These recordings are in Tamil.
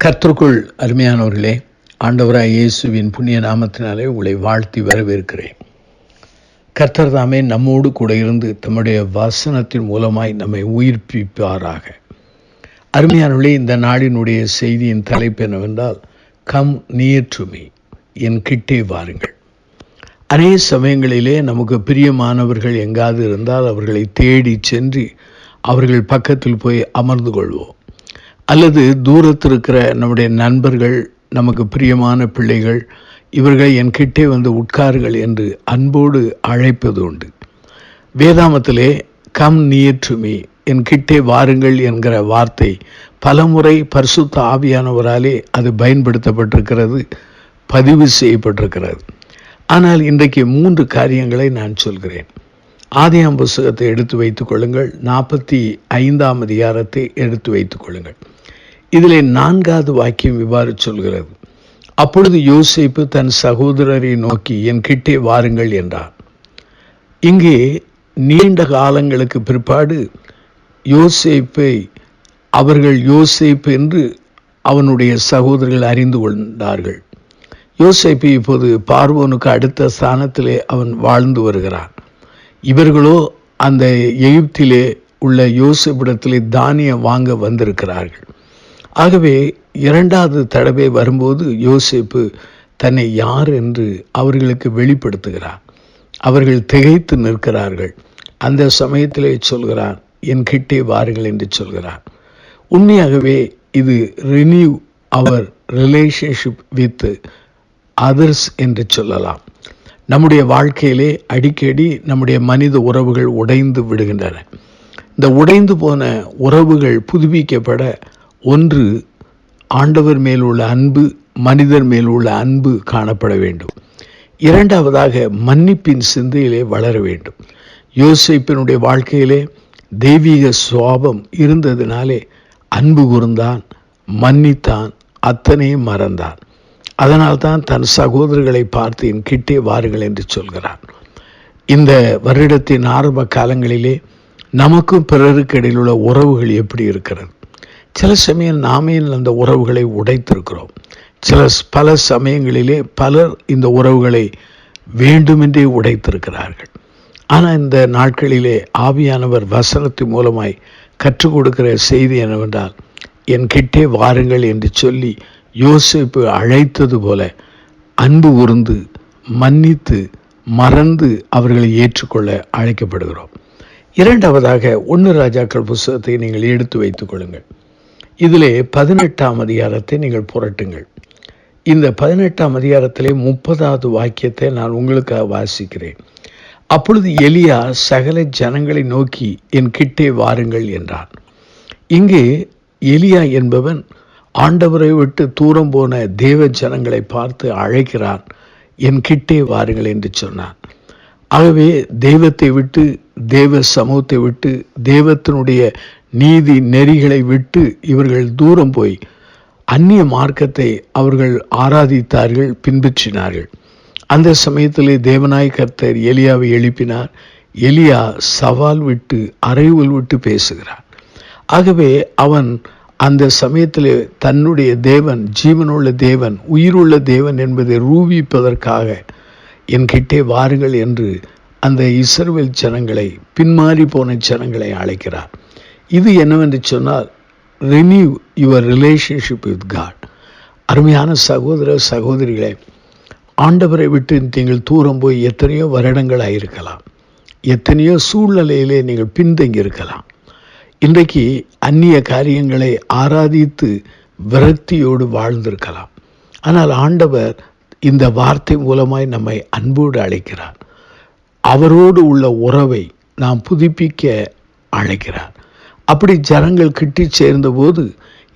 கர்த்தருக்குள் அருமையானவர்களே, ஆண்டவராய் இயேசுவின் புண்ணிய நாமத்தினாலே உங்களை வாழ்த்தி வரவேற்கிறேன். கர்த்தர் தாமே நம்மோடு கூட இருந்து தம்முடைய வசனத்தின் மூலமாய் நம்மை உயிர்ப்பிப்பாராக. அருமையானவர்களே, இந்த நாளினுடைய செய்தியின் தலைப்பு என்னவென்றால், கம் நியர் டு மீ, என் கிட்டே வாருங்கள். அநேக சமயங்களிலே நமக்கு பிரியமானவர்கள் எங்காவது இருந்தால் அவர்களை தேடி சென்று அவர்கள் பக்கத்தில் போய் அமர்ந்து கொள்வோம். அல்லது தூரத்தில் இருக்கிற நம்முடைய நண்பர்கள், நமக்கு பிரியமான பிள்ளைகள், இவர்கள் என் கிட்டே வந்து உட்கார்கள் என்று அன்போடு அழைப்பது உண்டு. வேதாமத்திலே கம் நியர் டு மீ, என் கிட்டே வாருங்கள் என்கிற வார்த்தை பலமுறை பரிசுத்த ஆவியானவராலே அது பயன்படுத்தப்பட்டிருக்கிறது, பதிவு செய்யப்பட்டிருக்கிறது. ஆனால் இன்றைக்கு 3 காரியங்களை நான் சொல்கிறேன். ஆதியாம் புஸ்தகத்தை எடுத்து வைத்துக் கொள்ளுங்கள். 45ஆம் அதிகாரத்தை எடுத்து வைத்துக் கொள்ளுங்கள். இதிலே 4வது வாக்கியம் இவ்வாறு சொல்கிறது: அப்பொழுது யோசேப்பு தன் சகோதரரை நோக்கி, என் கிட்டே வாருங்கள் என்றார். இங்கே நீண்ட காலங்களுக்கு பிற்பாடு யோசேப்பை அவர்கள் யோசேப்பு என்று அவனுடைய சகோதரர்கள் அறிந்து கொண்டார்கள். யோசேப்பு இப்போது பார்வோனுக்கு அடுத்த ஸ்தானத்திலே அவன் வாழ்ந்து வருகிறான். இவர்களோ அந்த எகிப்திலே உள்ள யோசேப்பிடத்திலே தானியம் வாங்க வந்திருக்கிறார்கள். ஆகவே 2வது தடவை வரும்போது யோசேப்பு தன்னை யார் என்று அவர்களுக்கு வெளிப்படுத்துகிறார். அவர்கள் திகைத்து நிற்கிறார்கள். அந்த சமயத்திலே சொல்கிறார், என் கிட்டே வாருங்கள் என்று சொல்கிறார். உண்மையாகவே இது renew our relationship with others என்று சொல்லலாம். நம்முடைய வாழ்க்கையிலே அடிக்கடி நம்முடைய மனித உறவுகள் உடைந்து விடுகின்றன. இந்த உடைந்து போன உறவுகள் புதுப்பிக்கப்பட, ஒன்று, ஆண்டவர் மேல் உள்ள அன்பு, மனிதர் மேல் உள்ள அன்பு காணப்பட வேண்டும். 2வதாக மன்னிப்பின் சிந்தையிலே வளர வேண்டும். யோசேப்பினுடைய வாழ்க்கையிலே தெய்வீக சுவாபம் இருந்ததினாலே அன்பு கூர்ந்தான், மன்னித்தான், அத்தனையும் மறந்தான். அதனால்தான் தன் சகோதரர்களை பார்த்து என் கிட்டே வாருங்கள் என்று சொல்கிறான். இந்த வருடத்தின் ஆரம்ப காலங்களிலே நமக்கும் பிறருக்கு இடையில் உள்ள உறவுகள் எப்படி இருக்கிறது? சில சமயம் நாமே அந்த உறவுகளை உடைத்திருக்கிறோம். பல சமயங்களிலே பலர் இந்த உறவுகளை வேண்டுமென்றே உடைத்திருக்கிறார்கள். ஆனால் இந்த நாட்களிலே ஆவியானவர் வசனத்தின் மூலமாய் கற்றுக் கொடுக்கிற செய்தி என்னவென்றால், என் கிட்டே வாருங்கள் என்று சொல்லி யோசேப்பு அழைத்தது போல அன்பு கூர்ந்து, மன்னித்து, மறந்து அவர்களை ஏற்றுக்கொள்ள அழைக்கப்படுகிறோம். 2வதாக 1 ராஜாக்கள் புஸ்தகத்தை நீங்கள் எடுத்து வைத்துக் கொள்ளுங்கள். இதிலே 18ஆம் அதிகாரத்தை நீங்கள் புரட்டுங்கள். இந்த 18ஆம் அதிகாரத்திலே 30வது வாக்கியத்தை நான் உங்களுக்காக வாசிக்கிறேன். அப்பொழுது எலியா சகல ஜனங்களை நோக்கி, என் கிட்டே வாருங்கள் என்றான். இங்கே எலியா என்பவன் ஆண்டவரை விட்டு தூரம் போன தேவ ஜனங்களை பார்த்து அழைக்கிறான், என் கிட்டே வாருங்கள் என்று சொன்னான். ஆகவே தெய்வத்தை விட்டு, தேவ சமூகத்தை விட்டு, தேவத்தினுடைய நீதி நெறிகளை விட்டு இவர்கள் தூரம் போய் அந்நிய மார்க்கத்தை அவர்கள் ஆராதித்தார்கள், பின்பற்றினார்கள். அந்த சமயத்திலே தேவனாய் கர்த்தர் எலியாவை எழுப்பினார். எலியா சவால் விட்டு, அறைவுள் விட்டு பேசுகிறார். ஆகவே அவன் அந்த சமயத்திலே தன்னுடைய தேவன் ஜீவனுள்ள தேவன், உயிருள்ள தேவன் என்பதை ரூபிப்பதற்காக என் கிட்டே வாருங்கள் என்று அந்த இஸ்ரவேல் ஜனங்களை, பின்மாறி போன ஜனங்களை அழைக்கிறார். இது என்னவென்று சொன்னால், renew your relationship with God. அருமையான சகோதர சகோதரிகளே, ஆண்டவரை விட்டு நீங்கள் தூரம் போய் எத்தனையோ வருடங்களாக இருக்கலாம், எத்தனையோ சூழ்நிலையிலே நீங்கள் பின்தங்கி இருக்கலாம். இன்றைக்கு அந்நிய காரியங்களை ஆராதித்து விரக்தியோடு வாழ்ந்திருக்கலாம். ஆனால் ஆண்டவர் இந்த வார்த்தை மூலமாய் நம்மை அன்போடு அழைக்கிறார். அவரோடு உள்ள உறவை நாம் புதுப்பிக்க அழைக்கிறார். அப்படி ஜனங்கள் கிட்டி சேர்ந்தபோது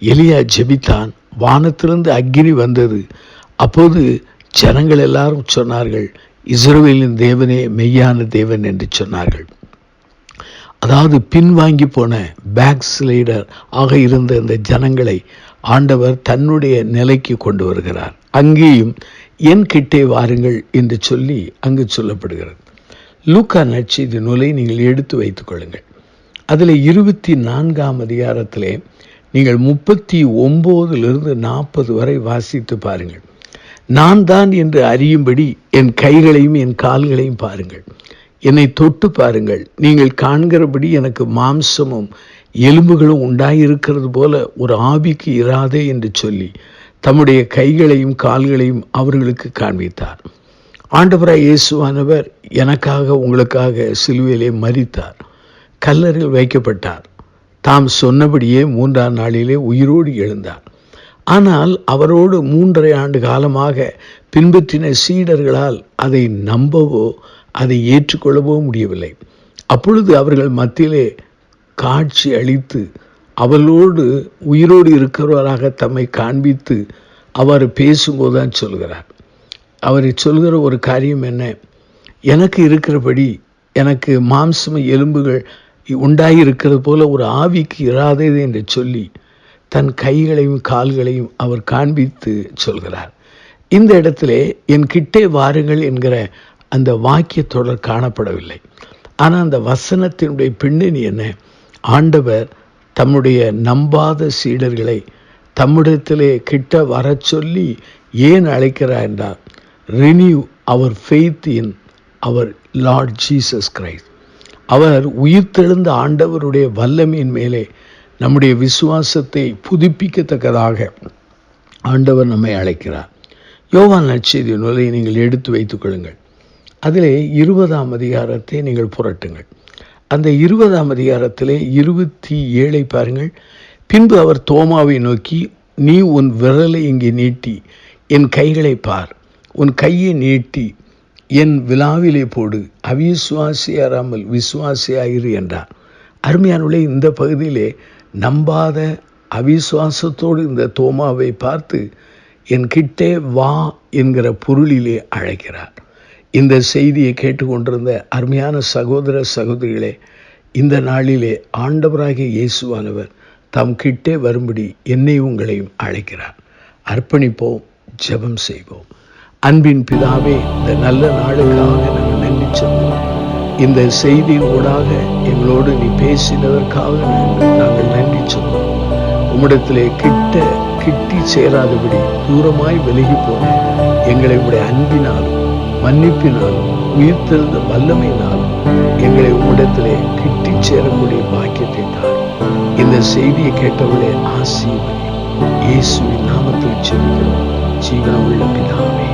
எலியா ஜெபித்தான். வானத்திலிருந்து அக்கினி வந்தது. அப்போது ஜனங்கள் எல்லாரும் சொன்னார்கள், இஸ்ரவேலின் தேவனே மெய்யான தேவன் என்று சொன்னார்கள். அதாவது பின்வாங்கி போன பேக்ஸ்லைடர் ஆக இருந்த இந்த ஜனங்களை ஆண்டவர் தன்னுடைய நிலைக்கு கொண்டு வருகிறார். அங்கேயும் என் கிட்டே வாருங்கள் என்று சொல்லி அங்கு சொல்லப்படுகிறது. லூக்கா நற்செய்தி நூலை நீங்கள் எடுத்து வைத்துக் கொள்ளுங்கள். அதில் 24ஆம் அதிகாரத்திலே நீங்கள் 39 40 வரை வாசித்து பாருங்கள். நான் தான் என்று அறியும்படி என் கைகளையும் என் கால்களையும் பாருங்கள், என்னை தொட்டு பாருங்கள். நீங்கள் காண்கிறபடி எனக்கு மாம்சமும் எலும்புகளும் உண்டாயிருக்கிறது போல ஒரு ஆவிக்கு இராதே என்று சொல்லி தம்முடைய கைகளையும் கால்களையும் அவர்களுக்கு காண்பித்தார். ஆண்டவராய் இயேசுவானவர் எனக்காக உங்களுக்காக சிலுவையிலே மரித்தார், கல்லறையில் வைக்கப்பட்டார். தாம் சொன்னபடியே 3ஆம் நாளிலே உயிரோடு எழுந்தார். ஆனால் அவரோடு 3½ ஆண்டு காலமாக பின்பற்றின சீடர்களால் அதை நம்பவோ அதை ஏற்றுக்கொள்ளவோ முடியவில்லை. அப்பொழுது அவர்கள் மத்தியிலே காட்சி அளித்து அவளோடு உயிரோடு இருக்கிறவராக தம்மை காண்பித்து அவர் பேசும்போதுதான் சொல்கிறார். அவர் சொல்கிற ஒரு காரியம் என்ன? எனக்கு இருக்கிறபடி எனக்கு மாம்சம் எலும்புகள் உண்டாயிருக்கிறது போல ஒரு ஆவிக்கு இராதது என்று சொல்லி தன் கைகளையும் கால்களையும் அவர் காண்பித்து சொல்கிறார். இந்த இடத்திலே என் கிட்டே வாருங்கள் என்கிற அந்த வாக்கிய தொடர் காணப்படவில்லை. ஆனால் அந்த வசனத்தினுடைய பின்னணி என்ன? ஆண்டவர் தம்முடைய நம்பாத சீடர்களை தம்மிடத்திலே கிட்ட வர சொல்லி ஏன் அழைக்கிறார் என்றால், renew our faith in our Lord Jesus Christ. அவர் உயிர்த்தெழுந்த ஆண்டவருடைய வல்லமையின் மேலே நம்முடைய விசுவாசத்தை புதுப்பிக்கத்தக்கதாக ஆண்டவர் நம்மை அழைக்கிறார். யோவான் நற்செய்தி நூலை நீங்கள் எடுத்து வைத்துக் கொள்ளுங்கள். அதிலே 20ஆம் அதிகாரத்தை நீங்கள் புரட்டுங்கள். அந்த 20ஆம் அதிகாரத்திலே 27 பாருங்கள். பின்பு அவர் தோமாவை நோக்கி, நீ உன் விரலை இங்கே நீட்டி என் கைகளை பார், உன் கையை நீட்டி என் விலாவிலே போடு, அவிசுவாசியாராமல் விசுவாசியாயிரு என்றார். அருமையானவர்களே, இந்த பகுதியிலே நம்பாத அவிசுவாசத்தோடு இந்த தோமாவை பார்த்து என் கிட்டே வா என்கிற பொருளிலே அழைக்கிறார். இந்த செய்தியை கேட்டுக்கொண்டிருந்த அருமையான சகோதர சகோதரிகளே, இந்த நாளிலே ஆண்டவராகிய இயேசுவானவர் தம் கிட்டே வரும்படி என்னை உங்களையும் அழைக்கிறார். அர்ப்பணிப்போம், ஜெபம் செய்வோம். அன்பின் பிதாவே, இந்த நல்ல நாளுக்காக நாங்கள் நன்றி சொல்வோம். இந்த செய்தியின் ஊடாக எங்களோடு நீ பேசினதற்காக நாங்கள் நன்றி சொல்வோம். உம்மிடத்திலே கிட்டி சேராதபடி தூரமாய் விலகி போன எங்களை உடைய அன்பினாலும் மன்னிப்பினாலும் உயிர்த்தெழுந்த வல்லமையினாலும் எங்களை உம்மிடத்திலே கிட்டி சேரக்கூடிய பாக்கியத்தை தான். இந்த செய்தியை கேட்டவர்களே ஆசீர்வதி. இயேசுவின் நாமத்தில் ஜெபிக்கிறோம் ஜீவனுள்ள பிதாவே.